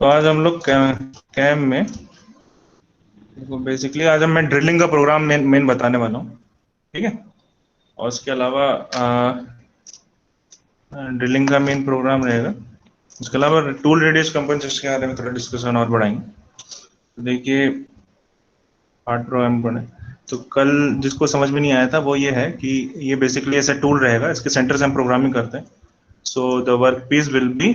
तो आज हम लोग कैम में बेसिकली आज मैं ड्रिलिंग का प्रोग्राम मेन बताने वाला हूँ, ठीक है। और उसके अलावा ड्रिलिंग का मेन प्रोग्राम रहेगा। उसके अलावा टूल रेडियस कंपनसेशन के बारे में थोड़ा डिस्कशन और बढ़ाएंगे। तो देखिए पार्ट प्रोग्राम पढ़े तो कल जिसको समझ में नहीं आया था वो ये है कि ये बेसिकली ऐसा टूल रहेगा, इसके सेंटर से हम प्रोग्रामिंग करते हैं। So the work piece will be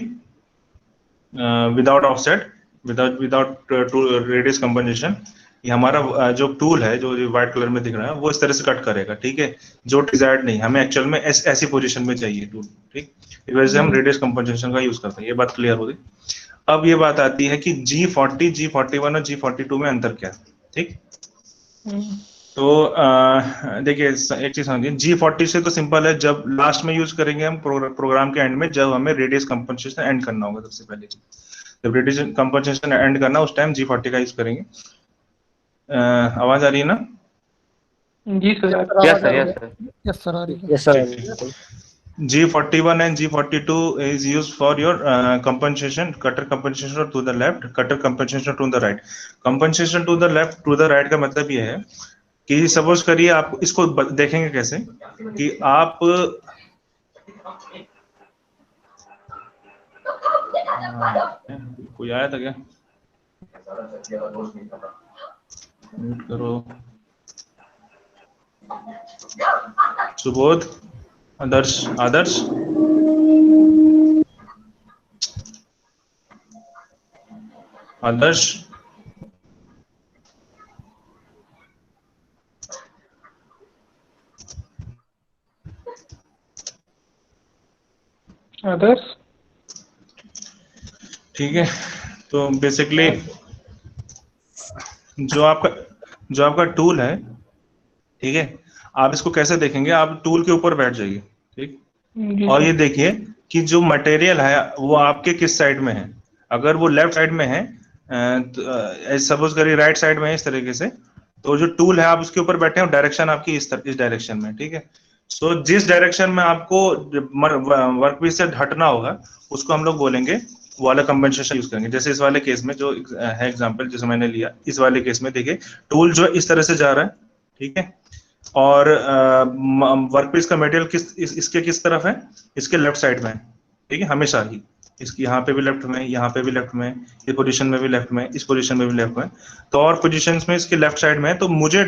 without offset, without radius compensation. ये हमारा जो टूल है जो व्हाइट कलर में दिख रहा है वो इस तरह से कट करेगा, ठीक है। जो डिजायर्ड नहीं, हमें एक्चुअल में ऐसी पोजीशन में चाहिए टूल, ठीक। इस वजह से हम रेडियस कंपनसेशन का यूज करते हैं। ये बात क्लियर हो गई। अब ये बात आती है कि G40, G41 और G42 में अंतर क्या है, ठीक। तो देखिए एक चीज समझिए, G40 से तो सिंपल है, जब लास्ट में यूज करेंगे हम प्रोग्राम के एंड में, जब हमें रेडियस कंपनसेशन एंड करना होगा। सबसे पहले जब रेडियस कंपनसेशन एंड करना उस टाइम G40 का यूज करेंगे। आवाज आ रही है ना? जी sir. Yes sir, yes sir, yes sir, आ रही है। Yes sir. G41 and G42 is used for your compensation, cutter compensation to the left, cutter compensation to the right. Compensation to the left, to the right का मतलब ये है कि suppose करिए आप इसको देखेंगे कैसे कि आप कोई आया था क्या? म्यूट करो। सुबोध, आदर्श, आदर्श, आदर्श, आदर्श, ठीक है। तो बेसिकली जो आपका टूल है, ठीक है, आप इसको कैसे देखेंगे? आप टूल के ऊपर बैठ जाइए, ठीक। जी और सर। ये देखिए कि जो मटेरियल है वो आपके किस साइड में है। अगर वो लेफ्ट साइड में है, सपोज करिए राइट साइड में है इस तरीके से, तो जो टूल है आप उसके ऊपर बैठे हैं, डायरेक्शन आपकी इस डायरेक्शन में, ठीक है। सो जिस डायरेक्शन में आपको वर्कपीस से हटना होगा उसको हम लोग बोलेंगे वो वाला कंपनसेशन यूज करेंगे। जैसे इस वाले केस में जो है एग्जांपल जैसे मैंने लिया, इस वाले केस में देखिए टूल जो इस तरह से जा रहा है, ठीक है। और वर्कपीस का मटेरियल इसके किस तरफ है? इसके लेफ्ट साइड में है, ठीक है, हमेशा ही। इसकी यहाँ पे भी लेफ्ट में, यहाँ पे भी लेफ्ट में, इस पोजीशन में भी लेफ्ट में, इस पोजीशन में भी लेफ्ट में। तो और पोजीशंस में इसके लेफ्ट साइड में है, तो मुझे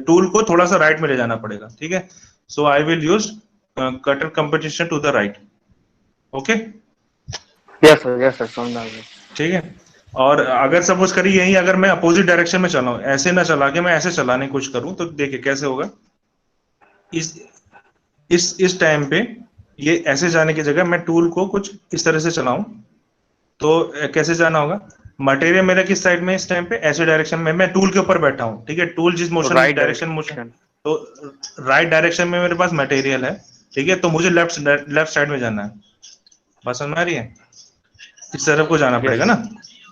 टूल को थोड़ा सा राइट में ले जाना पड़ेगा, ठीक है। So I will use cutter compensation to the right. Okay, yes sir, yes sir, समझ गया। ठीक है। और अगर सपोज करिए यही अगर मैं अपोजिट डायरेक्शन में चलाऊं, ऐसे ना चला के मैं ऐसे चलाने की कोशिश करूं, तो देखिए कैसे होगा। इस टाइम पे ये ऐसे जाने की जगह मैं टूल को कुछ इस तरह से चलाऊं, तो कैसे जाना होगा? मटेरियल मेरा किस साइड में इस टाइम पे? ऐसे डायरेक्शन में, मैं टूल के ऊपर बैठा हूं, ठीक है। टूल जिस मोशन राइट डायरेक्शन मोशन, तो राइट डायरेक्शन में मेरे पास मटेरियल है, ठीक है। तो मुझे लेफ्ट साइड में जाना है। बात समझ में आ रही है? इस तरफ को जाना पड़ेगा ना,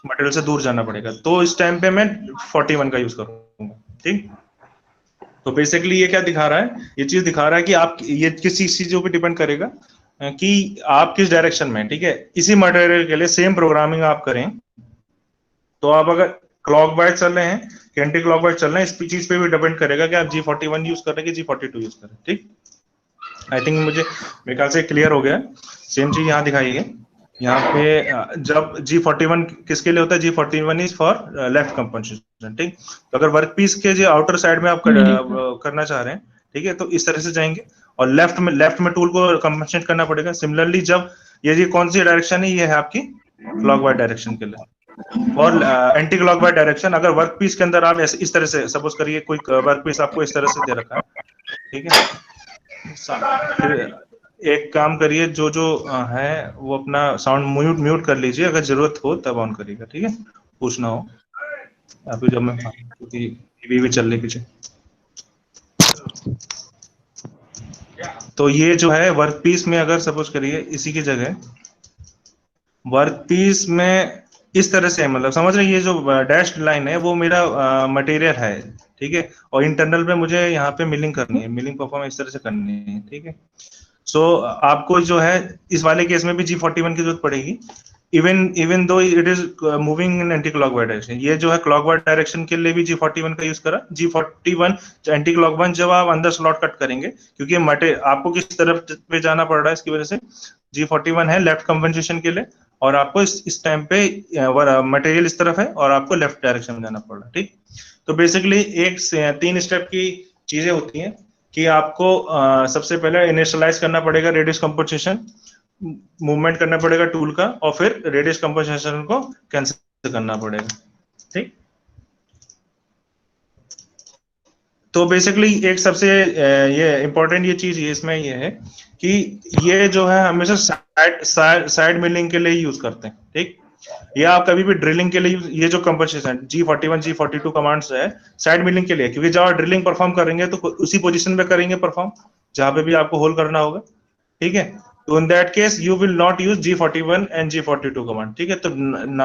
मटेरियल से दूर जाना पड़ेगा। तो इस टाइम पे मैं 41 का यूज करूंगा, ठीक। तो बेसिकली ये क्या दिखा रहा है? ये चीज दिखा रहा है कि आप ये किसी चीजों पे डिपेंड करेगा कि आप किस डायरेक्शन में, ठीक है। इसी मटेरियल के लिए सेम प्रोग्रामिंग आप करें तो आप अगर क्लॉकवाइज चल रहे हैं कि एंटी क्लॉकवाइज चल रहे हैं, इस चीज पे भी डिपेंड करेगा कि आप G41 यूज कर रहे हैं कि G42 यूज कर रहे हैं, ठीक। आई थिंक मेरे ख्याल से क्लियर हो गया। सेम चीज यहाँ दिखाई है। यहाँ पे जब G41 किसके लिए होता है? G41 is for left compensation, ठीक। तो अगर वर्क पीस के जो आउटर साइड में आप करना चाह रहे हैं, ठीक है, तो इस तरह से जाएंगे और लेफ्ट में टूल को कंपनसेट करना पड़ेगा। सिमिलरली जब ये कौन सी डायरेक्शन है? ये है आपकी क्लॉकवाइज डायरेक्शन के लिए। और एंटी क्लॉकवाइज डायरेक्शन अगर वर्क पीस के अंदर आप ऐसे इस तरह से सपोज करिए कोई वर्क पीस आपको इस तरह से दे रखा है, ठीक है। फिर एक काम करिए, जो जो है वो अपना साउंड म्यूट कर लीजिए, अगर जरूरत हो तब ऑन करिएगा, ठीक है। पूछना हो अभी जब मैं, क्योंकि टीवी भी चल रही पीछे। तो ये जो है वर्क पीस में अगर सपोज करिए इसी की जगह वर्क पीस में इस तरह से, मतलब समझ रहे हैं, ये जो डैश लाइन है वो मेरा मटेरियल है, ठीक है। और इंटरनल पे मुझे यहाँ पे मिलिंग करनी है, मिलिंग परफॉर्म इस तरह से करनी है, ठीक है। सो आपको जो है इस वाले केस में भी G41 की जरूरत पड़ेगी। Even though it is moving in anti clockwise direction, ये जो है क्लॉकवाइज डायरेक्शन के लिए भी G41 का यूज करा। G41 एंटी क्लॉकवाइज जब आप अंदर स्लॉट कट करेंगे, क्योंकि आपको किस तरफ पे जाना पड़ रहा है इसकी वजह से G41 है लेफ्ट कंपनसेशन के लिए, और आपको इस टाइम पे मटेरियल इस तरफ है और आपको लेफ्ट डायरेक्शन में जाना पड़ रहा है। ठीक, तो बेसिकली एक से 3 स्टेप की चीजें होती हैं कि आपको सबसे पहले इनिशियलाइज करना पड़ेगा रेडियस कंपनसेशन, मूवमेंट करना पड़ेगा टूल का, और फिर रेडियस कंपनसेशन को कैंसिल करना पड़ेगा। ठीक, तो बेसिकली एक सबसे ये इंपॉर्टेंट ये चीज ये इसमें ये है कि ये जो है हमेशा साइड मिलिंग के लिए यूज करते हैं। ठीक, या आप कभी भी ड्रिलिंग के लिए ये जो कंपनसेशन G41 G42 कमांड्स है साइड मिलिंग के लिए, क्योंकि जब आप ड्रिलिंग परफॉर्म करेंगे तो उसी पोजीशन पे करेंगे परफॉर्म जहां पे भी आपको होल करना होगा। ठीक है, तो in that case you will not use G41 and G42 command. ठीक है, तो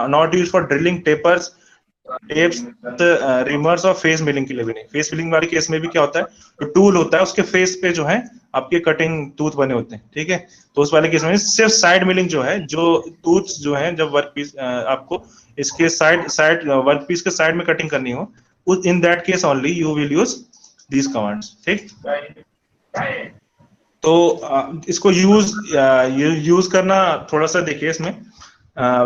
not use for drilling tapers, taps, reamers और फेस मिलिंग के लिए भी नहीं। फेस मिलिंग वाले केस में भी क्या होता है, तो टूल होता है उसके फेस पे जो है आपके कटिंग टूथ बने होते हैं। ठीक है, तो उस वाले केस में सिर्फ साइड मिलिंग जो है, जो टूथ जो है जब वर्क पीस आपको इसके साइड वर्क पीस के साइड में कटिंग करनी हो, इन that case only you will use these commands. ठीक, तो इसको यूज करना थोड़ा सा देखिए इसमें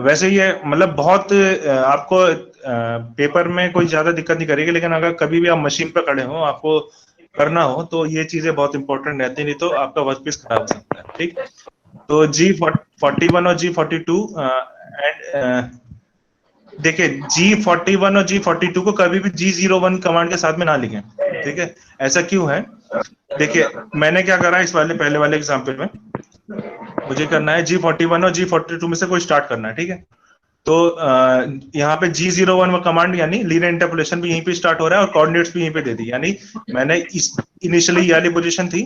वैसे ये मतलब बहुत आपको पेपर में कोई ज्यादा दिक्कत नहीं करेगी, लेकिन अगर कभी भी आप मशीन पर खड़े हो आपको करना हो तो ये चीजें बहुत इंपॉर्टेंट रहती, नहीं तो आपका वर्कपीस खराब हो सकता है। ठीक, तो G41 और G42 एंड देखिए G41 और G42 को कभी भी G01 कमांड के साथ में ना लिखें। ठीक है, ऐसा क्यों है, देखिए मैंने क्या करा इस वाले पहले वाले एग्जांपल में, मुझे करना है G41 और G42 में से कोई स्टार्ट करना है। ठीक है, तो यहाँ पे G01 कमांड यानी लीनियर इंटरपोलेशन भी यहीं पे स्टार्ट हो रहा है और कोऑर्डिनेट्स भी यहीं पे दे दी, यानी मैंने इस इनिशियली ये वाली पोजीशन थी,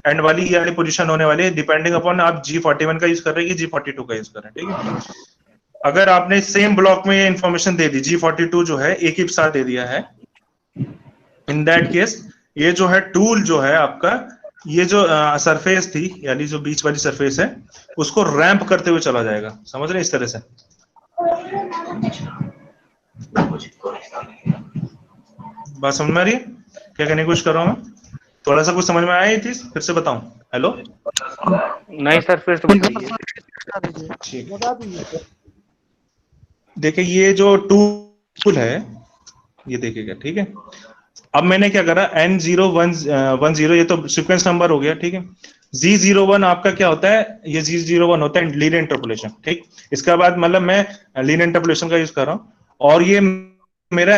एंड वाली ये वाली पोजीशन होने वाली है, डिपेंडिंग अपॉन आप G41 का यूज कर रहे हैं कि G42 का यूज कर रहे हैं। ठीक है, अगर आपने सेम ब्लॉक में ये इन्फॉर्मेशन दे दी, G42 जो है एक ही साथ दे दिया है, इन दैट केस ये जो है टूल जो है आपका, ये जो सरफेस थी यानी जो बीच वाली सरफेस है उसको रैंप करते हुए चला जाएगा। समझ रहे हैं, इस तरह से। बात समझ में आ रही है क्या कहने की कोशिश कर रहा हूं मैं? थोड़ा सा कुछ समझ में आया ये चीज, फिर से बताऊं? हेलो, नहीं सर, फिर से बताइए। ठीक, देखिए ये जो टूल है ये देखिएगा। ठीक है, अब मैंने क्या करा, N0110 ये तो सीक्वेंस नंबर हो गया। ठीक है, G01 आपका क्या होता है, ये G01 होता है लीनियर इंटरपोलेशन। ठीक, इसके बाद मतलब मैं लीनियर इंटरपोलेशन का यूज कर रहा हूँ, और ये मेरा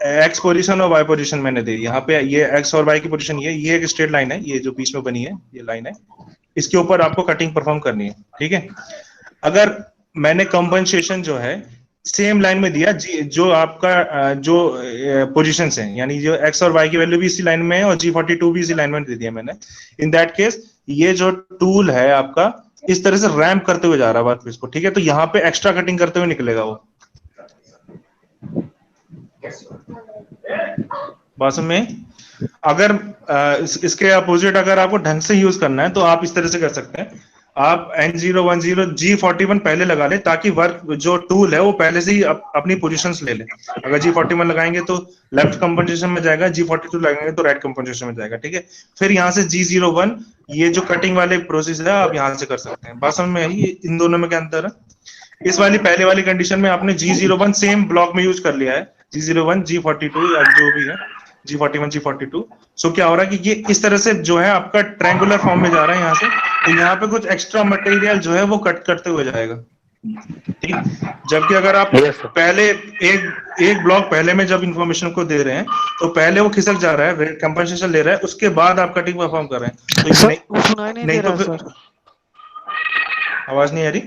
एक्स पोजीशन और वाई पोजीशन मैंने दी। यहाँ पे ये एक्स और वाई की पोजीशन ये एक स्ट्रेट लाइन है, ये जो बीच में बनी है ये लाइन है, इसके ऊपर आपको कटिंग परफॉर्म करनी है। ठीक है, अगर मैंने कंपनसेशन जो है सेम लाइन में दिया, जो आपका जो पोजीशन है यानी जो एक्स और वाई की वैल्यू भी इसी लाइन में है और G42 भी इसी लाइन में दे दिया मैंने, इन दैट केस ये जो टूल है आपका इस तरह से रैम्प करते हुए जा रहा है वर्कपीस को। ठीक है, तो यहाँ पे एक्स्ट्रा कटिंग करते हुए निकलेगा वो। बात में अगर इसके अपोजिट अगर आपको ढंग से यूज करना है तो आप इस तरह से कर सकते हैं, आप N010 G41 पहले लगा ले ताकि वर्क जो टूल है वो पहले से ही अपनी पोजीशंस ले ले। अगर G41 लगाएंगे तो लेफ्ट कंपनसेशन में जाएगा, G42 लगाएंगे तो राइट कंपनसेशन में जाएगा। ठीक है, फिर यहाँ से G01 ये जो कटिंग वाले प्रोसेस है आप यहाँ से कर सकते हैं। बात समझ में आई इन दोनों में क्या अंतर है? इस वाली पहले वाली कंडीशन में आपने G01 सेम ब्लॉक में यूज कर लिया है, G01 G42 या जो भी है G41 G42। सो क्या हो रहा है कि ये इस तरह से जो है आपका ट्रायंगुलर फॉर्म में जा रहा है यहाँ से, तो यहाँ पे कुछ एक्स्ट्रा मटेरियल जो है वो कट करते हुए जाएगा। ठीक, जबकि अगर आप पहले एक ब्लॉक पहले में जब इंफॉर्मेशन को दे रहे हैं तो पहले वो खिसक जा रहा है, कंपनसेशन ले रहा है, उसके बाद आप कटिंग परफॉर्म कर रहे हैं, तो सुनाई नहीं तो फिर आवाज नहीं आ रही?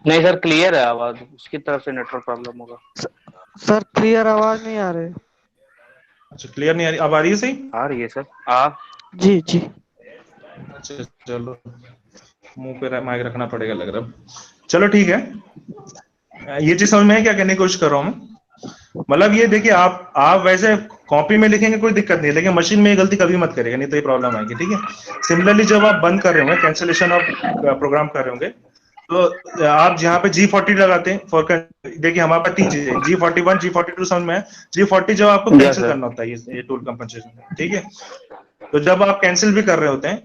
नहीं सर, क्लियर है आवाज, उसकी तरफ से नेटवर्क प्रॉब्लम होगा। सर क्लियर आवाज नहीं आ रही। अच्छा, क्लियर नहीं आ रही, अब आ रही है? सही आ रही है सर। आप जी जी। अच्छा चलो, मुंह पे माइक रखना पड़ेगा लग रहा है। चलो ठीक है, ये चीज समझ में है क्या कहने की कोशिश कर रहा हूं मैं? मतलब ये देखिए, आप वैसे कॉपी में लिखेंगे कोई दिक्कत नहीं, लेकिन मशीन में ये गलती कभी मत करेगा, नहीं तो ये प्रॉब्लम आएगी। ठीक है, सिमिलरली जब आप बंद कर रहे होंगे, कैंसिलेशन ऑफ प्रोग्राम कर रहे होंगे, तो आप यहाँ पे G40 लगाते हैं फॉर, देखिए हमारे पास तीन चीजें G41 G42 समझ में है। G40 जब आपको Yes, कैंसिल sir. करना होता है ये टूल कंपनसेशन, ठीक है। तो जब आप कैंसिल भी कर रहे होते हैं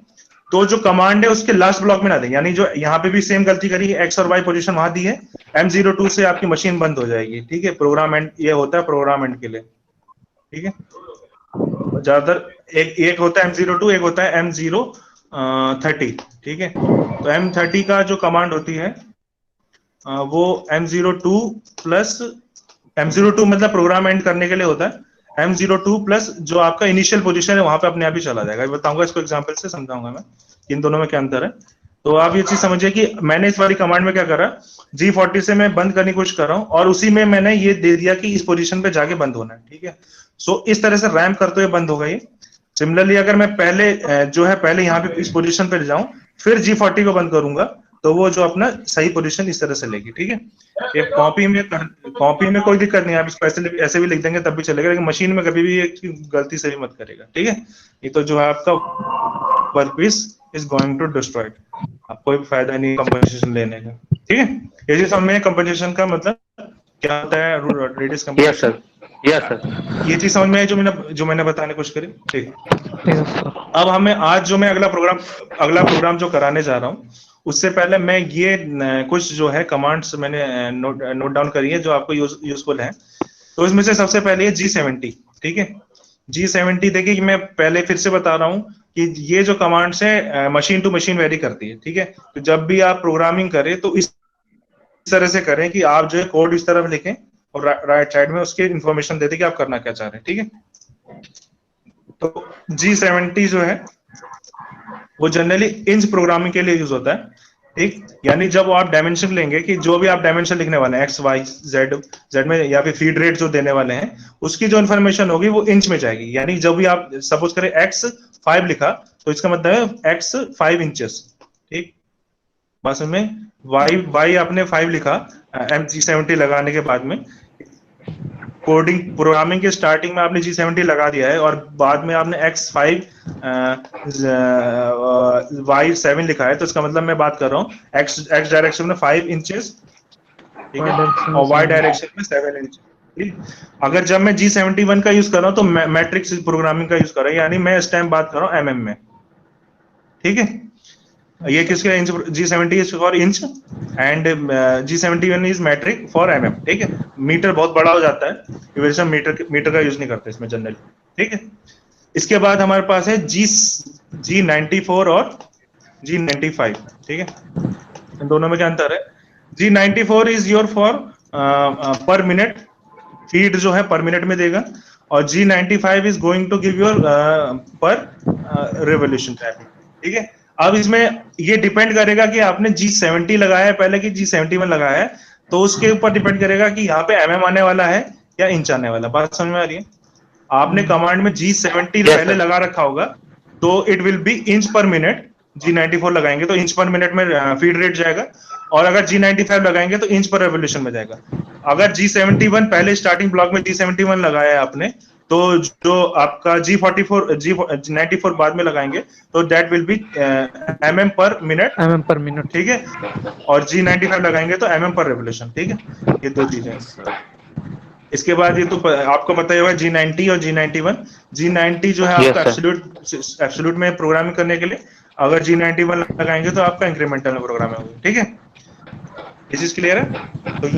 तो जो कमांड है उसके लास्ट ब्लॉक में ना दें, यानी जो यहाँ पे भी सेम गलती करी है, एक्स और वाई पोजीशन वहां दी है, M02 से आपकी मशीन बंद हो जाएगी, ठीक है। प्रोग्राम एंड ये होता है प्रोग्राम एंड के लिए, ठीक है। ज्यादातर एक होता है M02, एक होता है M030, ठीक है। तो M30 का जो कमांड होती है वो M02 प्लस, M02 मतलब प्रोग्राम एंड करने के लिए होता है। M02 प्लस जो आपका इनिशियल पोजीशन है वहां पे अपने आप ही चला जाएगा। बताऊंगा इसको एग्जांपल से, समझाऊंगा मैं इन दोनों में क्या अंतर है। तो आप ये चीज समझिए कि मैंने इस वाली कमांड में क्या करा, G40 से मैं बंद करने की कोशिश कर रहा हूँ और उसी में मैंने ये दे दिया कि इस पोजीशन पे जाके बंद होना है, ठीक है। सो इस तरह से रैम करते हुए बंद होगा ये। सिमिलरली अगर मैं पहले जो है पहले यहाँ पे इस पोजीशन पे जाऊं फिर G40 को बंद करूंगा तो वो जो अपना सही पोजीशन इस तरह से लेगी, ठीक है। ये कॉपी में कोई दिक्कत नहीं है, आप इसको ऐसे भी लिख देंगे तब भी चलेगा, लेकिन मशीन में कभी भी ये गलती से भी मत करेगा, ठीक है। ये तो जो है आपका workpiece is going to destroyed, आपको कोई फायदा नहीं कंपनसेशन लेने का, ठीक है। ये चीज समझ में, कंपनसेशन का मतलब क्या होता है, radius Yes, compensation. sir. Yes, sir. ये चीज समझ में है जो मैंने बताने की कोशिश करी, ठीक। Yes, sir. अब हमें आज जो मैं अगला प्रोग्राम जो कराने जा रहा हूँ उससे पहले मैं ये कुछ जो है कमांड्स मैंने नोट डाउन करी है जो आपको यूजफुल है। तो इसमें से सबसे पहले है G70, ठीक है। G70 देखिए कि मैं पहले फिर से बता रहा हूँ कि ये जो कमांड्स है मशीन टू मशीन वेरी करती है, ठीक है। तो जब भी आप प्रोग्रामिंग करें तो इस तरह से करें कि आप जो है कोड इस तरफ लिखें और राइट साइड में उसके इंफॉर्मेशन दे दें कि आप करना क्या चाह रहे हैं, ठीक है। तो G70 जो है वो जनरली इंच प्रोग्रामिंग के लिए यूज होता है, ठीक। यानी जब आप डायमेंशन लेंगे कि जो भी आप डायमेंशन लिखने वाले हैं एक्स वाई जेड में या फिर फीड रेट जो देने वाले हैं उसकी जो इन्फॉर्मेशन होगी वो इंच में जाएगी। यानी जब भी आप सपोज करें X5 लिखा तो इसका मतलब है X5 इंचेस, ठीक। बस में वाई आपने 5 लिखा G70 लगाने के बाद में, कोडिंग प्रोग्रामिंग के स्टार्टिंग में आपने G70 लगा दिया है और बाद में आपने X5 Y7 लिखा है, तो इसका मतलब मैं बात कर रहा हूँ X डायरेक्शन में 5 इंचेस, ठीक है, और Y डायरेक्शन में 7 इंच, ठीक। अगर जब मैं G71 का यूज कर रहा हूँ तो मैट्रिक्स प्रोग्रामिंग का यूज कर रहा हूँ, यानी मैं इस टाइम बात कर रहा हूँ MM में, ठीक है। ये किसके inch, G70 is for inch and G71 is metric for MM, ठीक है। मीटर बहुत बड़ा हो जाता है, इस वजह से मीटर का यूज नहीं करते इसमें जनरली, ठीक है। इसके बाद हमारे पास है G94 और G95, ठीक है। इन दोनों में क्या अंतर है, G94 is your for per minute, feed जो है पर मिनट में देगा, और G95 is going to give your per revolution traffic, ठीक है। अब इसमें ये डिपेंड करेगा कि आपने G70 लगाया है पहले कि G71 लगाया है, तो उसके ऊपर डिपेंड करेगा कि यहाँ पे MM आने वाला है या इंच आने वाला। बात समझ में आ रही है। आपने कमांड में G70 पहले लगा रखा होगा तो इट विल बी इंच पर मिनट, G94 लगाएंगे तो इंच पर मिनट में फीड रेट जाएगा, और अगर G95 लगाएंगे तो इंच पर रेवोल्यूशन में जाएगा। अगर G71 पहले स्टार्टिंग ब्लॉक में G71 लगाया है आपने तो जो आपका G94 बाद में लगाएंगे तो दैट विल बी MM पर मिनट, ठीक है, और G95 लगाएंगे तो MM पर रेवोल्यूशन, ठीक है। ये दो चीजें। इसके बाद ये तो आपको पता ही होगा G90 और G91। G90 जो है आपका एब्सोल्यूट में प्रोग्रामिंग करने के लिए, अगर G91 लगाएंगे तो आपका इंक्रीमेंटल में प्रोग्राम है, ठीक है। ये चीज क्लियर है। तो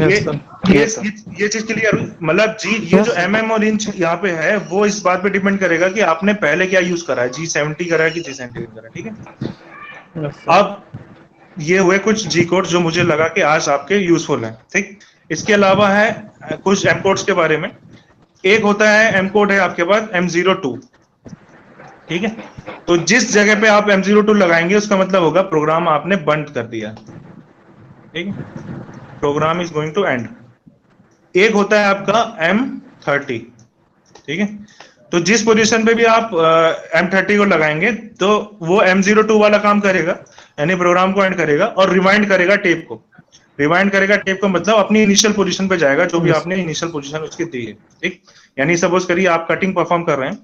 ये चीज क्लियर हुई, मतलब ये जो MM और इंच यहाँ पे है वो इस बात पे डिपेंड करेगा कि आपने पहले क्या यूज करा है, G70 करा है कि G71 करा है, ठीक है। अब ये हुए कुछ G कोड जो मुझे लगा कि आज आपके यूजफुल है, ठीक। इसके अलावा है कुछ M कोड्स के बारे में। एक होता है M कोड है आपके पास M02, ठीक है। तो जिस जगह पे आप M02 लगाएंगे उसका मतलब होगा प्रोग्राम आपने बंद कर दिया, ठीक है, program is going to end. एक होता है आपका M30, ठीक है। तो जिस पोजीशन पे भी आप M30 को लगाएंगे तो वो M02 वाला काम करेगा, यानी प्रोग्राम को एंड करेगा और रिवाइंड करेगा टेप को। रिवाइंड करेगा टेप का मतलब अपनी इनिशियल पोजीशन पे जाएगा जो भी आपने इनिशियल पोजीशन उसकी दी है, ठीक। यानी सपोज करिए आप कटिंग परफॉर्म कर रहे हैं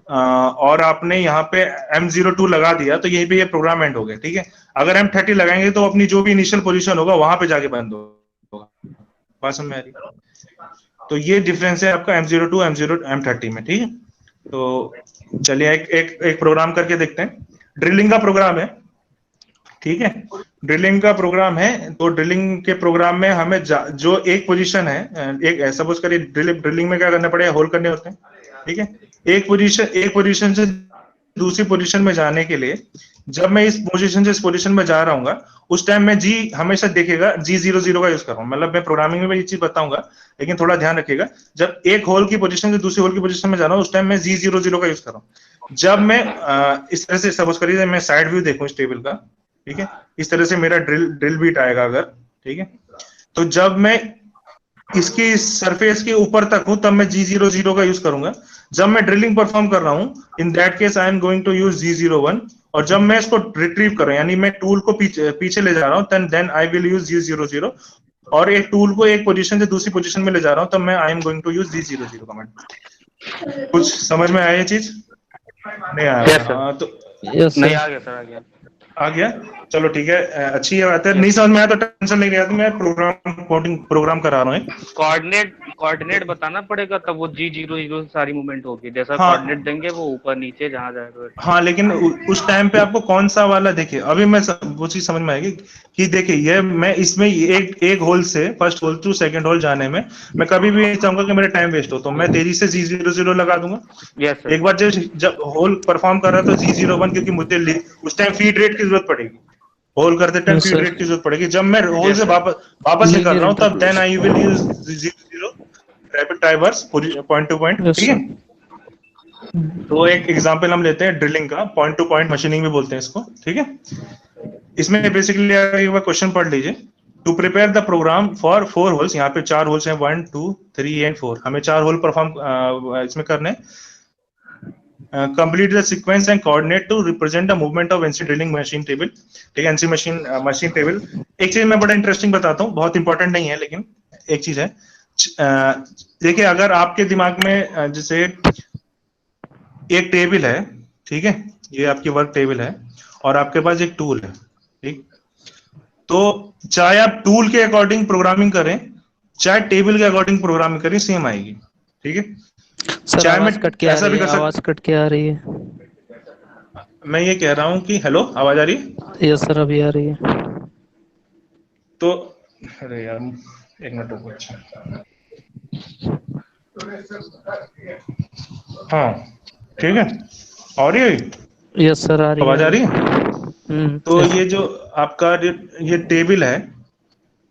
और आपने यहाँ पे M02 लगा दिया तो यहीं पे ये प्रोग्राम एंड हो गया, ठीक है। अगर M30 लगाएंगे तो अपनी जो भी इनिशियल पोजीशन होगा वहां पे जाके बंद होगा। बात समझ में आ रही? तो ये डिफरेंस है आपका M02 M30 में, ठीक है। तो चलिए एक प्रोग्राम करके देखते हैं। ड्रिलिंग का प्रोग्राम है, ठीक है। ड्रिलिंग का प्रोग्राम है, तो ड्रिलिंग के प्रोग्राम में हमें जो एक पोजीशन है, एक सपोज करिए ड्रिलिंग में क्या करना पड़ेगा, होल करने होते हैं, ठीक है। एक पोजीशन से दूसरी पोजीशन में जाने के लिए जब मैं इस पोजीशन से इस पोजीशन में जा रहा हूँ उस टाइम में जी हमेशा देखेगा G00 का यूज कर रहा हूँ। मतलब मैं प्रोग्रामिंग में ये चीज बताऊंगा, लेकिन थोड़ा ध्यान रखिएगा। जब एक होल की पोजीशन से दूसरी होल की पोजीशन में जा रहा हूँ उस टाइम में G00 का यूज कर रहा हूँ। जब मैं इस तरह से सपोज करिए मैं साइड व्यू देखूं इस टेबल का, ठीक है, इस तरह से मेरा ड्रिल बीट आएगा अगर, ठीक है। तो जब मैं इसकी सरफेस के ऊपर तक हूं तब मैं G00 का यूज करूंगा। जब मैं ड्रिलिंग परफॉर्म कर रहा हूं in that case I am going to use G01। और जब मैं इसको रिट्रीव कर रहा हूं यानी मैं टूल को पीछे ले जा रहा हूं then I will use G00। और एक टूल को एक पोजीशन से दूसरी पोजीशन में ले जा रहा हूं तब मैं I am going to use G00 command. कुछ समझ में आया ये चीज? नहीं आया? Yes, sir. हाँ, तो यस नहीं सर। आ गया सर, आ गया। आ गया, चलो ठीक है। अच्छी है बात है। नहीं समझ में आया तो टेंशन नहीं लिया, तो मैं प्रोग्राम करा रहा हूँ। कोऑर्डिनेट बताना पड़ेगा, तब वो G00 से सारी मूवमेंट होगी। जैसा हाँ कोऑर्डिनेट देंगे वो ऊपर नीचे जहां जाएगा। हाँ, लेकिन उस टाइम पे आपको कौन सा वाला, देखिए अभी मैं वो चीज समझ में आएगी कि देखिए ये मैं इसमें एक होल से first hole to second hole जाने में मैं कभी भी नहीं चाहूंगा कि मेरा टाइम वेस्ट हो, तो मैं तेजी से G00 लगा दूंगा। Yes sir. एक बार जब होल परफॉर्म कर रहा है तो G01, क्योंकि मुझे उस टाइम फीड रेट की जरूरत पड़ेगी। होल करते time Yes, feed sir. Rate की जरूरत पड़ेगी। जब मैं होल Yes, से sir. वापस निकल रहा हूँ तब then Linear I will use G00 rapid traverse point to point, Yes, ठीक sir. है। तो एक एग्जांपल हम लेते हैं ड्रिलिंग का, पॉइंट टू पॉइंट मशीनिंग भी बोलते हैं इसको, ठीक है। इसमें बेसिकली एक बार क्वेश्चन पढ़ लीजिए। To prepare the program for 4 holes, यहाँ पे 4 होल्स हैं 1 2 3 एंड 4, हमें 4 होल परफॉर्म इसमें करने। Complete the sequence and coordinate to represent the movement of NC drilling machine table, ठीक है। एनसी मशीन टेबल एक चीज मैं बड़ा इंटरेस्टिंग बताता हूँ, बहुत इंपॉर्टेंट नहीं है लेकिन एक चीज है। देखिए अगर आपके दिमाग में जैसे एक टेबल है, ठीक है, ये आपकी वर्क टेबल है और आपके पास एक टूल है, ठीक। तो चाहे आप टूल के अकॉर्डिंग प्रोग्रामिंग करें चाहे टेबल के अकॉर्डिंग प्रोग्रामिंग करें सेम आएगी, ठीक है। सर चाहे मैं आवाज कट के आ ऐसा रही भी है, कर आवाज कट के आ रही है। मैं ये कह रहा हूं कि हेलो, आवाज आ रही है? यस सर, अभी आ रही है। तो अरे यार एक मिनट रुको। अच्छा हाँ ठीक है, आ रही है, यस सर, आ रही है, आवाज आ आ रही रही है। है। तो yes. ये जो आपका ये टेबल है,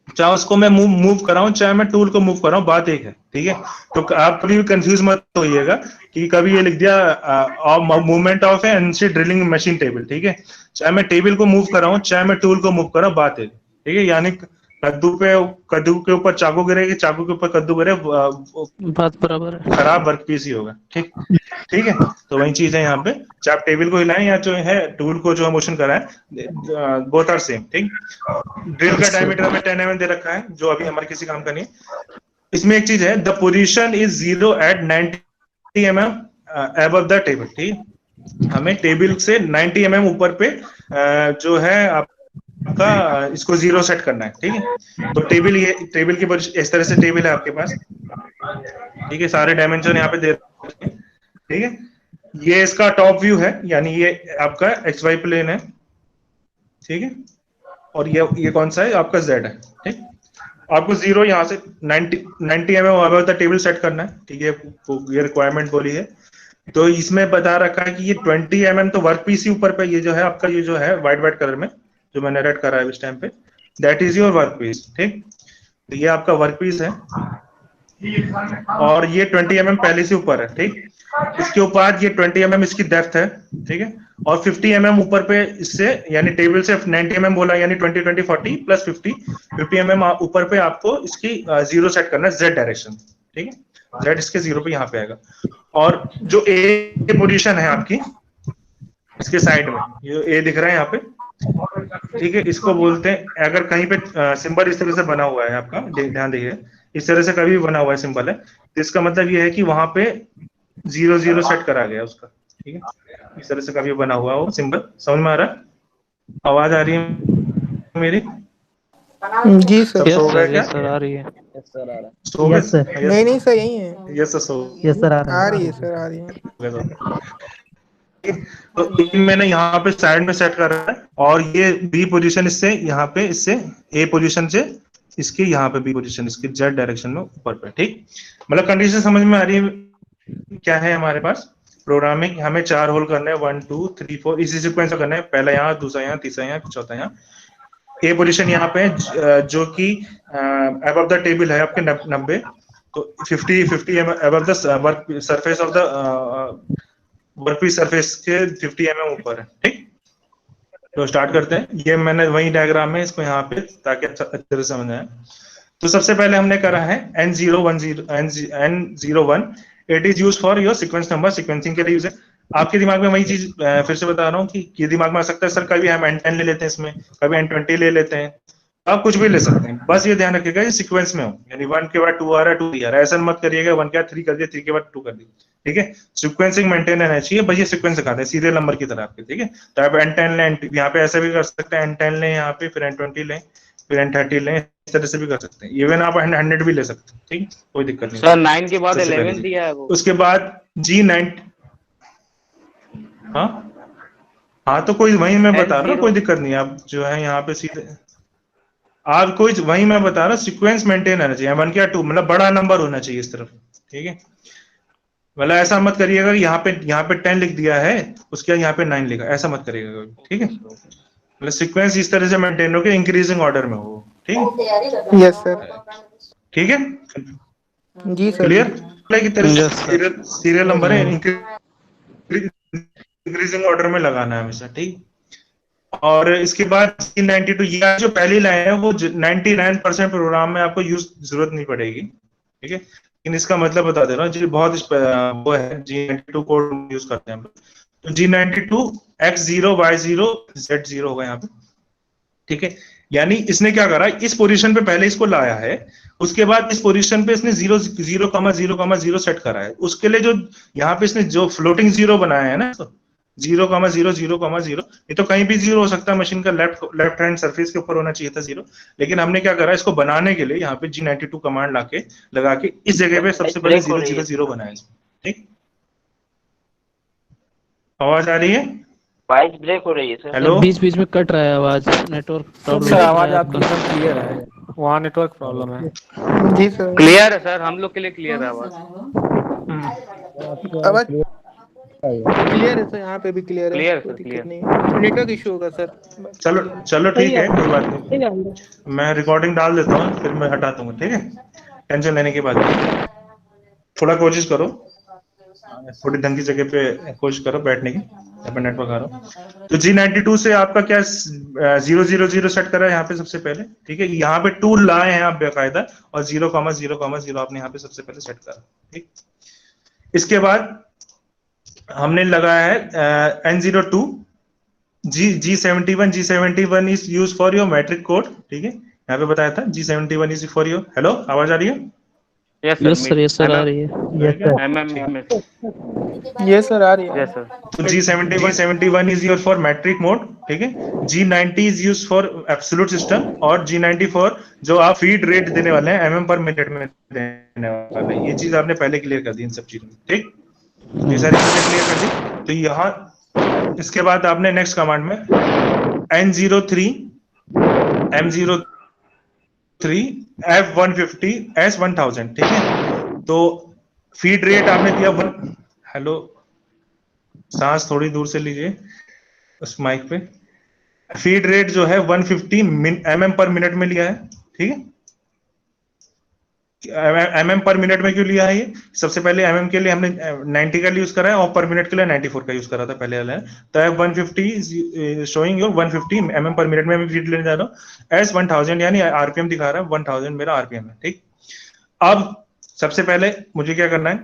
चाहे उसको मैं मूव कराऊं चाहे मैं टूल को मूव कराऊं बात एक है, ठीक है। तो आप कभी भी कंफ्यूज मत होइएगा कि कभी ये लिख दिया movement of NC drilling machine table, ठीक है। चाहे मैं टेबल को मूव कराऊं चाहे मैं टूल को मूव कराऊं बात एक, ठीक है। यानी कद्दू के ऊपर चाकू गिरेगी, चाकू के ऊपर कद्दू गिरे, बात बराबर है। खराब वर्क पीस ही होगा, ठीक। ठीक है, तो वही चीज है यहाँ पे, चाहे आप टेबल को हिलाएं या जो है टूल को जो मोशन कराएं, बोथ आर सेम, ठीक। ड्रिल का Yes, sir. डायमीटर हमें 10 mm दे रखा है जो अभी हमारे किसी काम का नहीं है। इसमें एक चीज है, the position is 0 at 90 mm above the table, ठीक। हमें टेबल से 90 mm ऊपर पे जो है आपका इसको 0 सेट करना है, ठीक है। तो टेबल की इस तरह से टेबल है आपके पास, ठीक है। सारे डायमेंशन यहाँ पे दे रखे हैं, ठीक है। ये इसका टॉप व्यू है, यानी ये आपका एक्स वाई प्लेन है, ठीक है। और ये कौन सा है आपका जेड है, ठीक। आपको 0 यहाँ से 90 mm above the table set करना है, ठीक है। ये रिक्वायरमेंट बोली है। तो इसमें बता रखा है कि ये 20 mm तो वर्क पीस ही ऊपर पे, ये जो है आपका ये जो है व्हाइट कलर में जो मैंने रेड करा है इस टाइम पे, that is your work piece, ठीक। तो ये आपका वर्क पीस है और ये 20 mm पहले से ऊपर है, ठीक। इसके ऊपर ये 20 mm इसकी डेप्थ है, ठीक है। और 50 mm ऊपर पे इससे, यानी टेबल से 90 mm बोला, यानी 20 20 40 प्लस 50 mm ऊपर पे आपको इसकी 0 सेट करना है जेड डायरेक्शन, ठीक है। जेड इसके 0 पे यहाँ पे आएगा। और जो ए पोजीशन है आपकी इसके साइड में, ये ए दिख रहा है यहाँ पे, ठीक है। इसको बोलते हैं, अगर कहीं पे सिंबल इस तरह से बना हुआ है आपका, ध्यान दीजिए, इस तरह से कभी भी बना हुआ है सिंबल है, तो इसका मतलब ये है कि वहां पे 0 0 सेट करा गया उसका, ठीक है, इस तरह से काफी बना हुआ है वो सिंबल। समझ में आ रहा है? आवाज आ रही है मेरी? जी सर। सब यस सो गए सर, क्या? यस सर, आ रही है। सो गए? Yes sir. नहीं नहीं सर, यही है। Yes sir, so yes sir, आ रहा आ है। रही है सर, आ रही है। गए तो ये मैंने यहाँ पे साइड में सेट कर रहा है, और ये बी पोजीशन इससे यहाँ पे, इससे ए पोजीशन से इसके यहाँ पे बी पोजीशन, इसके जेड डायरेक्शन में ऊपर पे। ठीक, मतलब कंडीशन समझ में आ रही है? क्या है हमारे पास प्रोग्रामिंग, हमें 4 होल करने हैं, 1 2 3 4 इसी सीक्वेंस में करना है। पहला यहाँ, दूसरा यहाँ, तीसरा यहाँ, चौथा यहाँ। ए पोजीशन यहाँ पे जो कि अबव द टेबल है आपके 90, तो 50 above the work surface of the workpiece surface के 50 ऊपर है। ठीक, तो स्टार्ट करते हैं। ये मैंने वही डायग्राम है, इसको यहाँ पे ताकि अच्छे से समझ आए। तो सबसे पहले हमने करा है N01, it is use for your sequence number, sequencing के लिए यूज है। आपके दिमाग में वही चीज फिर से बता रहा हूँ कि ये दिमाग में आ सकता है सर कभी हम N10 ले लेते हैं इसमें, कभी N20 ले लेते हैं, आप कुछ भी ले सकते हैं। बस ये ध्यान रखिएगा ये सीक्वेंस में हो, यानी 1 के बाद 2 आ रहा है, 2 आ रहा है, ऐसा मत करिएगा 1 के बाद 3 कर दिया, 3 के बाद 2 कर दिया। ठीक है, सीक्वेंसिंग मेंटेन रहना चाहिए, बस ये सीक्वेंस दिखाते हैं सीरियल नंबर की तरह आपके। ठीक है, तो आप N10 लें, यहाँ पे ऐसे भी कर सकते हैं, N10 लें यहाँ पे, फिर N20 लें, फिर N30 लें, इस तरह से भी कर सकते हैं। इवन आप 100 भी ले सकते हैं। ठीक, कोई दिक्कत नहीं। सर 9 के बाद सबसे पहले 11 दिया है वो। उसके बाद G9, हाँ हाँ, तो कोई वही मैं बता रहा हूँ, कोई दिक्कत नहीं। आप जो है यहाँ पे सीधे आप कोई वही मैं बता रहा हूँ, सीक्वेंस मेंटेन रहना चाहिए। 1 क्या 2, मतलब बड़ा नंबर होना चाहिए इस तरफ। ठीक है, मतलब ऐसा मत करिएगा कि यहाँ पे 10 लिख दिया है, उसके बाद यहाँ पे 9 लिखा, ऐसा मत करिएगा कभी। ठीक है, मतलब सीक्वेंस इस तरह से मेंटेन हो कि इंक्रीजिंग ऑर्डर में हो। ठीक है, यस सर। ठीक है, जी सर। क्लियर? की तरह Yes, sir. सीरियल नंबर है, इंक्रीजिंग ऑर्डर में लगाना है हमेशा। ठीक, और इसके बाद 92, ये जो पहली लाइन है वो 99% प्रोग्राम में आपको जरूरत नहीं पड़ेगी। ठीक है, लेकिन इसका मतलब बता दे रहा हूँ जी, बहुत वो है G92 कोड यूज करते हैं हम लोग। तो G92 X0 Y0 Z0 होगा यहाँ पे। ठीक है, यानी इसने क्या करा, इस पोजीशन पे पहले इसको लाया है, उसके बाद इस पोजीशन पे इसने 0 0 0 सेट करा है। उसके लिए जो यहाँ पे इसने जो फ्लोटिंग 0 बनाया है ना, 0 0 0 0, ये तो कहीं भी 0 हो सकता है, मशीन का लेफ्ट हैंड सरफेस के ऊपर होना चाहिए था 0, लेकिन हमने क्या करा, इसको बनाने के लिए यहाँ पे G92 कमांड लगा के इस जगह पे सबसे पहले 0 0 0 बनाया। ठीक, आवाज आ रही है? वॉइस ब्रेक हो रही है सर। हेलो, बीच बीच में कट रहा है आवाज, नेटवर्क प्रॉब्लम सर है आवाज आपका। आपकी एकदम क्लियर है, वहाँ नेटवर्क प्रॉब्लम है। जी सर। क्लियर है सर, हम लोग के लिए क्लियर है आवाज। आवाज क्लियर है सर, यहाँ पे भी क्लियर है। क्लियर कोई सर, दिक्कत क्लियर। नहीं, नेटवर्क इशू होगा सर। चलो ठीक है, कोई बात नहीं, मैं रिकॉर्डिंग डाल देता हूँ, फिर मैं हटा दूंगा। ठीक है, टेंशन लेने की बात नहीं। थोड़ा कोशिश करो, थोड़ी ढंग की जगह पे कोशिश करो बैठने की, जब मैं नेटवर्क आ रहा हूँ। तो G92 से आपका क्या 0 0 0 सेट करा है यहाँ पे सबसे पहले। ठीक है, यहाँ पे 2 लाए हैं आप बेकायदा, और 0 0 0 आपने यहाँ पे सबसे पहले सेट करा। ठीक, इसके बाद हमने लगाया है N02 G71 is use for your metric code. ठीक है, यहाँ पे बताया था G71 is for your. Hello, आवाज आ रही है? यस यस सर, आ रही है। Yes sir. MM में। यस सर, आ रही है। Yes sir. तो G71 is use for metric mode. ठीक है, G90 is use for absolute system, और G90 फॉर जो आप फीड रेट देने वाले हैं mm पर मिनट में देने वाले हैं। ये चीज आपने पहले क्लियर कर दी इन सब चीजों में। ठीक, ये सारी चीजें क्लियर कर दी। तो यहाँ इसके बाद आपने नेक्स्ट कमांड में N03 M03 F150 S1000। ठीक है, तो फीड रेट आपने दिया 1। हेलो, सांस थोड़ी दूर से लीजिए उस माइक पे। फीड रेट जो है 150 mm पर मिनट में लिया है। ठीक है, mm पर मिनट में क्यों लिया है ये? सबसे पहले mm के लिए हमने 90 का यूज करा है, और पर मिनट के लिए 94 का यूज करा था पहले वाला। तो F150 शोइंग योर 150 mm पर मिनट में मैं फीड लेने जा रहा हूँ। S1000 यानी आरपीएम दिखा रहा है, 1000 मेरा आरपीएम है। ठीक, अब सबसे पहले मुझे क्या करना है,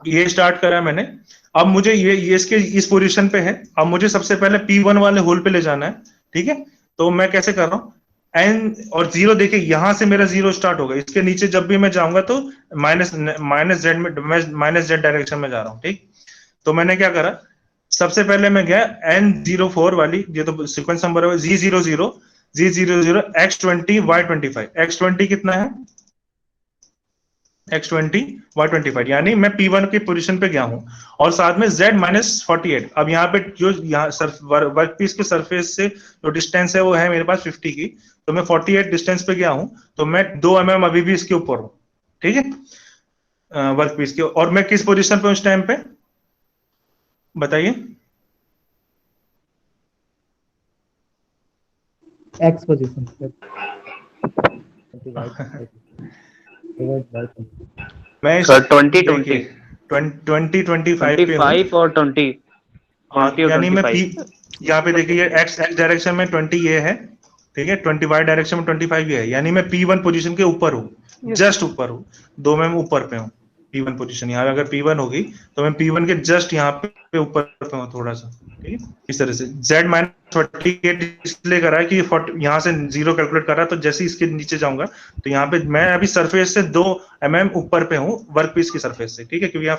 ये स्टार्ट करा है मैंने। अब मुझे ये इसके इस पोजीशन पे है, अब मुझे सबसे पहले P1 वाले होल पे ले जाना है। ठीक है, तो मैं कैसे कर रहा हूँ, N और 0, देखिए यहां से मेरा 0 स्टार्ट होगा, इसके नीचे जब भी मैं जाऊंगा तो माइनस Z डायरेक्शन में जा रहा हूँ। ठीक, तो मैंने क्या करा, सबसे पहले मैं गया N04 वाली, ये तो सीक्वेंस नंबर है, G00 X20 Y25। X20 कितना है, X20 Y25, यानी मैं P1 की पोजीशन पे गया हूं, और साथ में Z-48। अब यहाँ पे जो यहाँ वर्क पीस के सरफेस से जो डिस्टेंस है वो है मेरे पास 50 की, तो मैं 48 डिस्टेंस पे गया हूं, तो मैं 2 mm अभी भी इसके ऊपर हूं, ठीक है, वर्क पीस के। और मैं किस पोजीशन पे उस टाइम पे, बताइए। X position. मैं सर 20 देखिए 20-25 पे हूँ, 25 और 20 हाँ, 20 और यानी मैं 25। यहाँ पे देखिए एक्स डायरेक्शन में 20 ये है, ठीक है, 20 वाई डायरेक्शन में 25 ये है, यानी मैं P1 पोजीशन के ऊपर हूँ, जस्ट ऊपर हूँ, 2 में ऊपर पे हूँ। P1 पोजीशन यहाँ पे अगर P1 होगी तो मैं P1 के जस्ट यहाँ पे ऊपर पे हूँ थोड़ा सा, ठीक है, इस तरह से। Z-48 इसलिए करा है कि 40 यहाँ से 0 कैलकुलेट कर रहा है, तो जैसे इसके नीचे जाऊंगा तो यहाँ पे मैं अभी सरफेस से 2 mm ऊपर पे हूँ, वर्क पीस की सरफेस से, ठीक है, क्योंकि यहाँ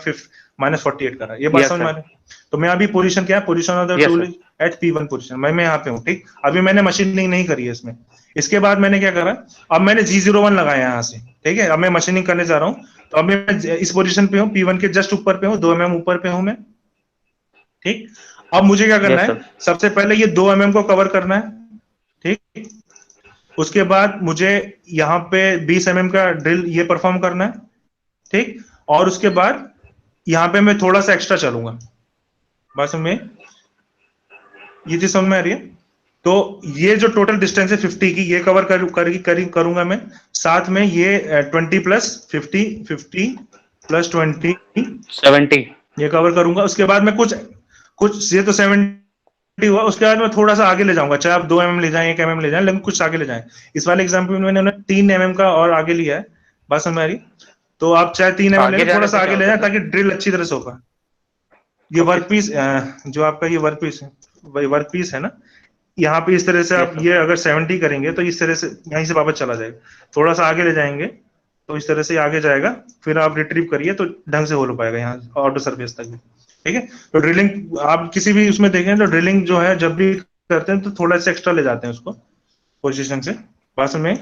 -48 करा है, ये बात Yes, समझ में sir. आ रही है। तो मैं अभी पोजीशन क्या है, position of the Yes, tool sir. At P1 position, मैं यहाँ पे हूँ, ठीक। अभी मैंने मशीनिंग नहीं करी है इसमें। इसके बाद मैंने क्या करा, अब मैंने G01 लगाया यहाँ से, ठीक है, अब मैं मशीनिंग करने जा रहा हूँ, तो अभी मैं इस पोजीशन पे हूँ, P1 के जस्ट ऊपर पे हूँ, 2 mm ऊपर पे हूँ मैं, ठीक। अब मुझे क्या करना Yes, है, sir. सबसे पहले ये 2 mm को कवर करना है, ठीक। उसके बाद मुझे यहाँ पे 20 mm का ड्रिल ये परफॉर्म करना है, ठीक। और उसके बाद यहाँ पे मैं थोड़ा सा एक्स्ट्रा चलूंगा, बस में ये चीज समझ में आ रही है। तो ये जो टोटल डिस्टेंस है 50 की, ये कवर करूंगा मैं, साथ में ये 20 प्लस 50 प्लस 20 70. ये कवर करूंगा। उसके बाद मैं कुछ ये तो 70 हुआ, उसके बाद मैं थोड़ा सा आगे ले जाऊंगा, चाहे आप 2 mm ले जाएं, 1 mm ले जाएं, लेकिन कुछ आगे ले जाएं। इस वाले एग्जाम्पल में मैंने 3 mm का और आगे लिया है, बात समझ में आ रही। तो आप चाहे 3 mm ले आगे लें, थोड़ा जाने सा से क्या आगे ले होता जाएं है? ताकि ड्रिल अच्छी तरह से होगा। ये वर्क पीस जो आपका ये वर्क पीस है, वही वर्क पीस है ना, यहाँ पे इस तरह से Yes, आप sir. ये अगर 70 करेंगे तो इस तरह से यहीं से वापस चला जाएगा, थोड़ा सा आगे ले जाएंगे तो इस तरह से आगे जाएगा, फिर आप रिट्रीव करिए तो ढंग से हो पाएगा यहाँ ऑटो सरफेस तक भी, ठीक है। तो ड्रिलिंग आप किसी भी उसमें देखें तो ड्रिलिंग जो है जब भी करते हैं तो थोड़ा सा एक्स्ट्रा ले जाते हैं उसको पोजीशन से, पास में।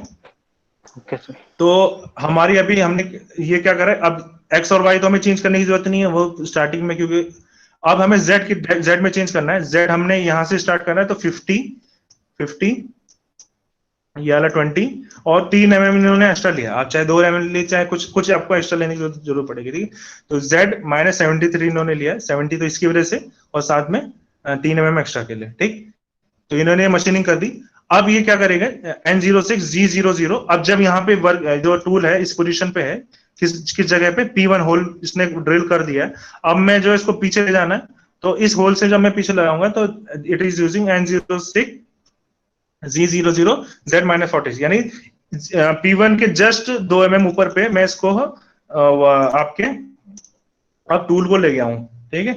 Okay, sir. तो हमारी अभी हमने ये क्या करा है, अब एक्स और वाई तो हमें चेंज करने की जरूरत नहीं है, वो स्टार्टिंग में, क्योंकि अब हमें जेड में चेंज करना है। जेड हमने यहाँ से स्टार्ट करना है, तो 50 ये वाला 20 और 3 mm इन्होंने एक्स्ट्रा लिया, आप चाहे 2 mm ले, चाहे कुछ आपको एक्स्ट्रा लेने की जरूरत पड़ेगी, ठीक है। तो Z -73 इन्होंने लिया, 70 तो इसकी वजह से, और साथ में 3 mm एक्स्ट्रा के लिए, ठीक। तो इन्होंने मशीनिंग कर दी। अब ये क्या करेगा, N06 G00, अब जब यहाँ पे वर्क जो टूल है इस पोजीशन पे है, किस जगह पे, P1 होल इसने ड्रिल कर दिया है। अब मैं जो इसको पीछे ले जाना है, तो इस होल से जब मैं पीछे लगाऊंगा तो it is using N06 G00 Z-40, यानी P1 के जस्ट 2 mm ऊपर पे मैं इसको आपके अब टूल को ले गया हूं, ठीक है।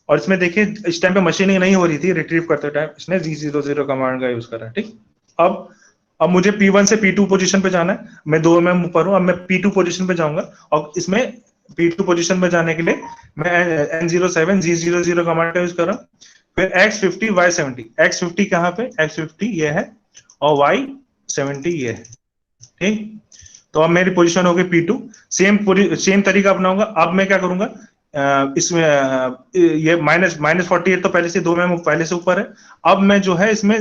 और इसमें देखिए इस टाइम पे मशीनिंग नहीं हो रही थी, रिट्रीव करते टाइम इसने G00 कमांड का यूज करा, ठीक। अब मुझे P1 से P2 पोजीशन पे जाना है, मैं 2 mm ऊपर हूं, अब मैं P2 पोजीशन पे जाऊंगा, और इसमें P2 पोजीशन पे जाने के लिए मैं N07 G00 कमांड का यूज कर रहा हूं। फिर X50 Y70, X50 कहाँ पे, X50 ये है, और Y70 ये है, ठीक। तो अब मेरी पोजीशन हो गई P2, सेम तरीका अपनाऊंगा। अब मैं क्या करूंगा, इसमें ये -48 तो पहले से 2 mm पहले से ऊपर है, अब मैं जो है इसमें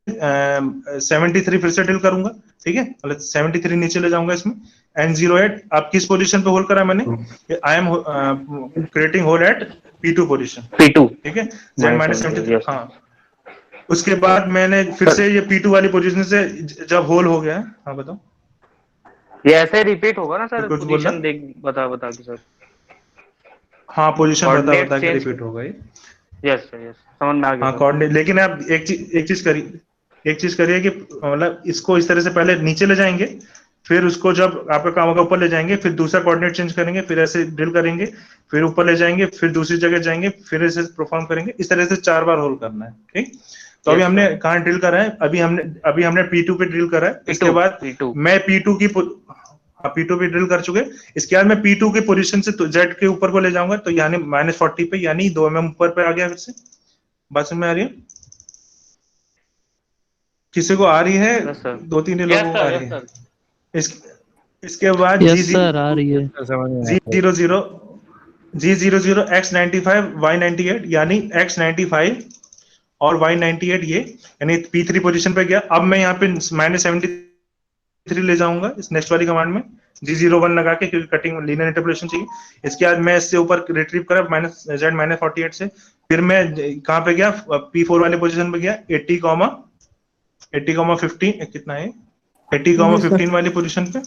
73 फिर से ड्रिल करूंगा, ठीक है, मतलब 73 नीचे ले जाऊंगा इसमें। N08 आप किस पोजीशन पे होल्ड करा मैंने, I am creating hole at P2 position, P2. ठीक है, Z-73, Yes. हाँ। उसके बाद मैंने फिर से ये P2 वाली पोजीशन से जब होल हो गया, हाँ बताओ। ये ऐसे रिपीट होगा ना सर, कुछ बोलना, पोजीशन देख बता के सर। हाँ पोजीशन Coordinate बता के change- रिपीट होगा ये, यस सर, यस, समझ में आ गया हाँ सर। कोऑर्डिनेट। लेकिन आप एक चीज करिए कि मतलब इसको इस तरह से पहले नीचे ले जाएंगे, फिर उसको जब आपका काम होगा ऊपर ले जाएंगे, फिर दूसरा कोऑर्डिनेट चेंज करेंगे, फिर ऐसे ड्रिल करेंगे, फिर ऊपर ले जाएंगे, फिर दूसरी जगह जाएंगे, फिर ऐसे परफॉर्म करेंगे, इस तरह से 4 बार होल करना है, ठीक। तो अभी Yes, हमने sir. कहाँ ड्रिल करा है, अभी हमने P2 पे ड्रिल करा है। इसके बाद P2. मैं P2 की आप P2 भी ड्रिल कर चुके। इसके बाद मैं P2 के पोजीशन से Z के ऊपर को ले जाऊंगा, तो यानी -40 पे, यानी 2 mm ऊपर पे आ गया फिर से। बात समझ में आ रही है? किसी को आ रही है? Yes sir. 2-3 यस लोगों को आ सर, रही यस है। सर। इसके बाद यस सर आ रही है। G00 X95 Y98, यानी X95 और Y98 ये, यानी P3 पोजीशन पे गया। अब मैं यहाँ पे -73 ले जाऊंगा इस नेक्स्ट वाली कमांड में, G01 लगा के, क्योंकि कटिंग लीनियर इंटरपोलेशन चाहिए। इसके बाद मैं इससे ऊपर रिट्रीव करा Z -48 से, फिर मैं कहाँ पे गया? P4 वाले पोजीशन पे गया, 80,15 कितना है, 80,15 वाली पोजीशन पे,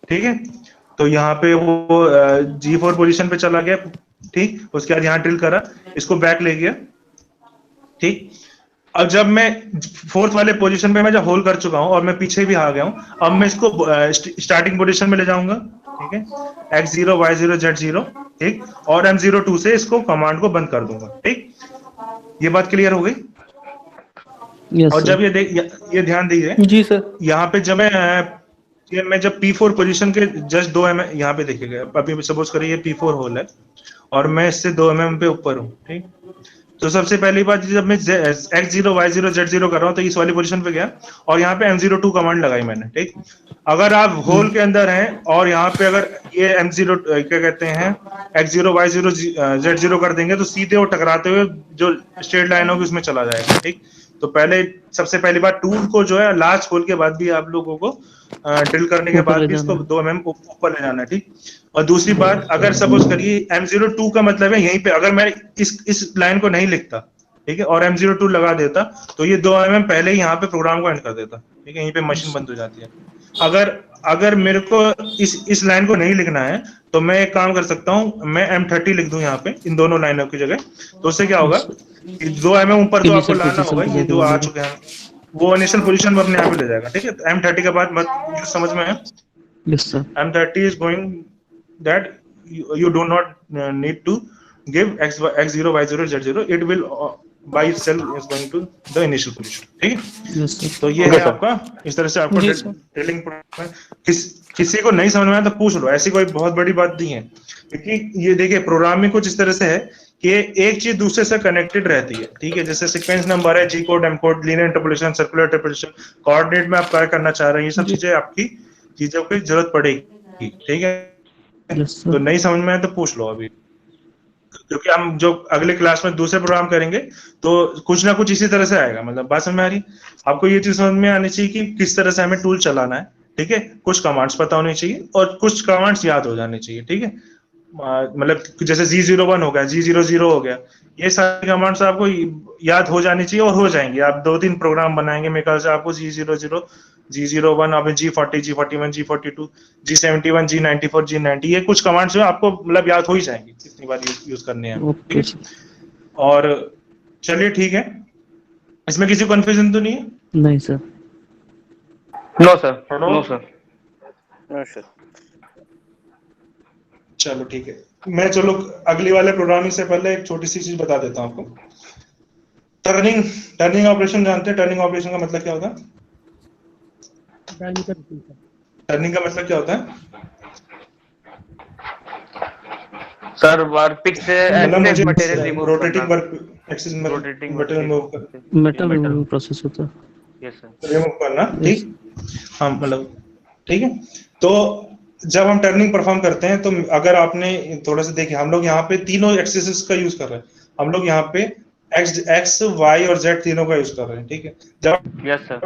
ठीक है। तो यहाँ पे वो G4 पोजीशन पे चला गया, ठीक। उसके बाद यहाँ ड्रिल करा, इसको बैक ले गया, ठीक। अब जब मैं 4th वाले पोजीशन पे मैं जब होल्ड कर चुका हूं और मैं पीछे भी आ गया हूं, अब मैं इसको स्टार्टिंग पोजीशन में ले जाऊंगा, ठीक है। X0 Y0 Z0, ठीक। और M02 से इसको कमांड को बंद कर दूंगा, ठीक। ये बात क्लियर हो गई? यस और सर। जब ये ध्यान दीजिए, जी सर। यहाँ पे जब मैं जब P4 पोजीशन के जस्ट 2 mm यहाँ पे देखिएगा, अभी सपोज करिए P4 होल है और मैं इससे 2 mm पे ऊपर हूँ, ठीक। तो सबसे पहली बात, जब मैं X0 Y0 Z0 कर रहा हूँ तो इस वाली पोजीशन पे गया और यहाँ पे M02 कमांड लगाई मैंने, ठीक। अगर आप होल के अंदर हैं और यहाँ पे अगर ये M0 क्या कहते हैं X0 Y0 Z0 कर देंगे, तो सीधे वो टकराते हुए जो स्ट्रेट लाइन होगी उसमें चला जाएगा, ठीक। तो पहले सबसे पहली बात, टूल को जो है लास्ट होल के बाद भी आप लोगों को ड्रिल करने के ऊपर बाद ले भी इसको जाना है। 2 mm ऊपर ले जाना है, ठीक। और दूसरी बात, अगर सपोज करिए M02 का मतलब है यहीं पे, अगर मैं इस लाइन को नहीं लिखता, ठीक है, और M02 लगा देता, तो ये 2 mm पहले ही यहाँ पे प्रोग्राम को एंड कर देता, ठीक है। यहीं पे मशीन बंद हो जाती है। अगर मेरे को इस लाइन को नहीं लिखना है, तो मैं एक काम कर सकता हूँ, मैं M30 लिख दूं यहाँ पे इन दोनों लाइनों की जगह। तो उससे क्या होगा कि 2 mm ऊपर तो आपको लाना होगा, ये जो आ चुके हैं वो इनिशियल पोजीशन में अपने आप ही ले जाएगा, ठीक है। M30 के बाद मत समझ में है? Yes sir. M30 is going that you do not need to give X0 Y0 Z0, it will by itself is going to the initial position, ठीक है। Yes sir. तो ये है आपका, इस तरह से आपको जी सर। ड्रिलिंग किसी को नहीं समझ में आया तो पूछ लो, ऐसी कोई बहुत बड़ी बात नहीं है। क्योंकि ये देखिए, प्रोग्रामिंग कुछ इस तरह से है कि एक चीज दूसरे से कनेक्टेड रहती है, ठीक है। जैसे सीक्वेंस नंबर है, G code, M code, linear interpolation, circular interpolation, coordinate में आप क्या करना चाह रहे हैं, ये सब चीजें आपकी चीजों की जरूरत पड़ेगी, ठीक है। यस तो सर। नहीं समझ में आया तो पूछ लो अभी, क्योंकि हम जो अगले क्लास में दूसरे प्रोग्राम करेंगे तो कुछ ना कुछ इसी तरह से आएगा। मतलब बात समझ में आ रही? आपको ये चीज समझ में आनी चाहिए कि किस तरह से हमें टूल चलाना है, ठीक है। कुछ कमांड्स पता होनी चाहिए और कुछ कमांड्स याद हो जानी चाहिए, ठीक है। मतलब जैसे G01 हो गया, G00 हो गया, ये सारी कमांड्स आपको याद हो जानी चाहिए और हो जाएंगे। आप 2-3 प्रोग्राम बनाएंगे, मेरे ख्याल से आपको G00, G01, अब G40, G41, G42, G71, G94, G90, ये कुछ कमांड्स जो आपको मतलब याद हो ही जाएंगी, कितनी बार यूज करने हैं, ठीक ओके है। और चलिए ठीक है, इसमें किसी को कंफ्यूजन तो नहीं है? नहीं sir. No sir, hello? No sir. No sir. चलो ठीक है, मैं चलो अगली वाले प्रोग्रामिंग से पहले एक छोटी सी चीज बता देता हूँ आपको। टर्निंग ऑपरेशन जानते हैं? टर्निंग ऑपरेशन का मतलब क्या होता है? टर्निंग का मतलब क्या होता है? सर वर्कपीस से मतलब एक्सेस मुझे मटेरियल रिमूव रोटेटिंग करना। वर्क एक्सिस में rotating button move metal removing process होता है। Yes sir. रिमूव करना, ठीक। हाँ मतलब ठीक है। तो जब हम टर्निंग परफॉर्म करते हैं, तो अगर आपने थोड़ा सा देखिए, हम लोग यहाँ पे तीनों एक्सिस का यूज कर रहे हैं। हम लोग यहाँ पे एक्स वाई और जेड तीनों का यूज कर रहे हैं, ठीक है। जब यस सर।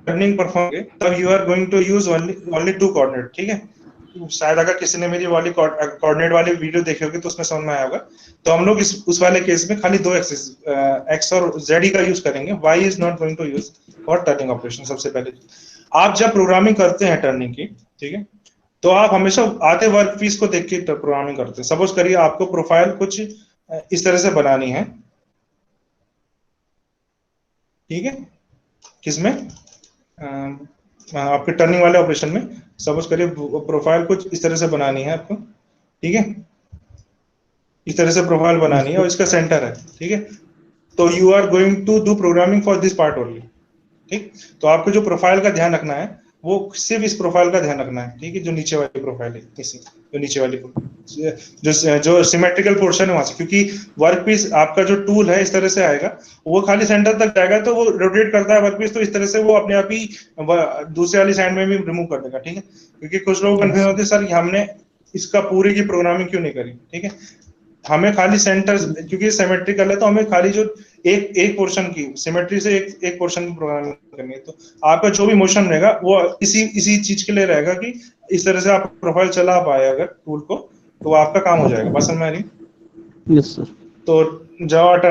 टर्निंग परफॉर्म करें तब you are going to use only 2 coordinate, ठीक है। शायद अगर किसी ने मेरी वाली कोऑर्डिनेट वाली वीडियो देखी होगी तो उसमें समझ में आया होगा। तो हम लोग उस वाले केस में खाली 2 एक्सिस एक्स और जेड ही का यूज करेंगे। Y is not going to use for turning operation. सबसे पहले आप जब प्रोग्रामिंग करते हैं टर्निंग की, ठीक है, तो आप हमेशा आते वर्क पीस को देख के प्रोग्रामिंग करते हैं। सपोज करिए आपको प्रोफाइल कुछ इस तरह से बनानी है, ठीक है। किसमें? आपके टर्निंग वाले ऑपरेशन में सपोज करिए प्रोफाइल कुछ इस तरह से बनानी है आपको, ठीक है। इस तरह से प्रोफाइल बनानी है और इसका सेंटर है, ठीक है। तो you are going to do programming for this part only, ठीक। तो आपको जो प्रोफाइल का ध्यान रखना है वो सिर्फ इस प्रोफाइल का ध्यान रखना है, ठीक है, जो नीचे वाली प्रोफाइल है, इसी जो नीचे वाली जो सिमेट्रिकल पोर्शन है वहां से, क्योंकि वर्क पीस आपका जो टूल है इस तरह से आएगा, वो खाली सेंटर तक जाएगा तो वो रोटेट करता है वर्क पीस, तो इस तरह से वो अपने आप ही दूसरे वाली साइड में भी रिमूव कर देगा, ठीक है। क्योंकि कुछ लोग कंफ्यूज होते हैं, सर हमने इसका पूरी की प्रोग्रामिंग क्यों नहीं करी, ठीक है। हमें खाली सेंटर, क्योंकि सिमेट्रिकल है तो हमें खाली जो एक पोर्शन की सिमेट्री से एक पोर्शन की प्रोग्रामिंग करनी है, तो आपका जो भी मोशन रहेगा वो इसी चीज के लिए रहेगा कि इस तरह से आप प्रोफाइल चला पाए अगर टूल को, तो आपका काम हो जाएगा। बस समझ में आ रही? Yes sir. तो जब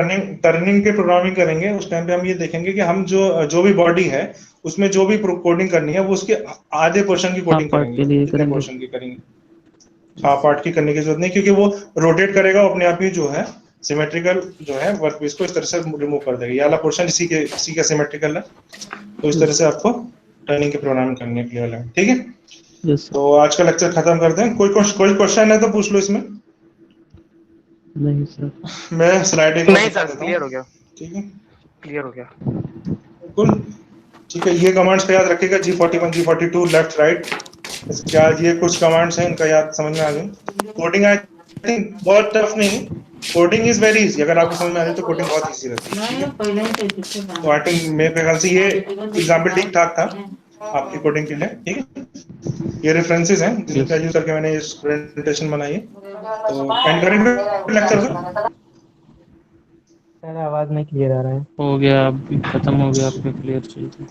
टर्निंग के प्रोग्रामिंग करेंगे उस टाइम पे हम ये देखेंगे कि हम जो भी बॉडी है उसमें जो भी कोडिंग करनी है वो उसके आधे पोर्शन की कोडिंग पार्ट के करेंगे, लिए कितने करेंगे। पोर्शन की करेंगे, हाँ पार्ट की करने की जरूरत नहीं, क्योंकि वो रोटेट करेगा अपने आप ही, जो है सिमेट्रिकल जो है वर्क पीस को इस तरह से रिमूव कर देगा। ये वाला पोर्शन इसी का सिमेट्रिकल है, तो इस तरह से आपको टर्निंग की प्रोग्रामिंग करनी है क्लियर है, ठीक है। Yes sir. तो आज का लेक्चर खत्म करते हैं। कोई क्वेश्चन है तो पूछ लो इसमें। नहीं सर। मैं स्लाइड नहीं सर, क्लियर हो गया, ठीक है, क्लियर हो गया। बिल्कुल ठीक है। ये कमांड्स का याद रखिएगा, G41 G42 लेफ्ट राइट, क्या ये कुछ कमांड्स हैं, इनका याद समझ में आ गई। कोडिंग आई थिंक बहुत टफ नहीं, कोडिंग इज वेरी इजी, अगर आपको समझ में आ जाए तो कोडिंग बहुत इजी रहती है, ठीक है। तो आई थिंक मेरे ख्याल से ये एग्जांपल ठीक ठाक था आपकी कोडिंग के लिए, ठीक है। ये रेफरेंसेस हैं जिनका यूज करके मैंने इस प्रेजेंटेशन बनाई है। तो एंड करेंगे लेक्चर को। सर आवाज नहीं क्लियर आ रहा है। हो गया, अभी खत्म हो गया, आपने क्लियर चाहिए था।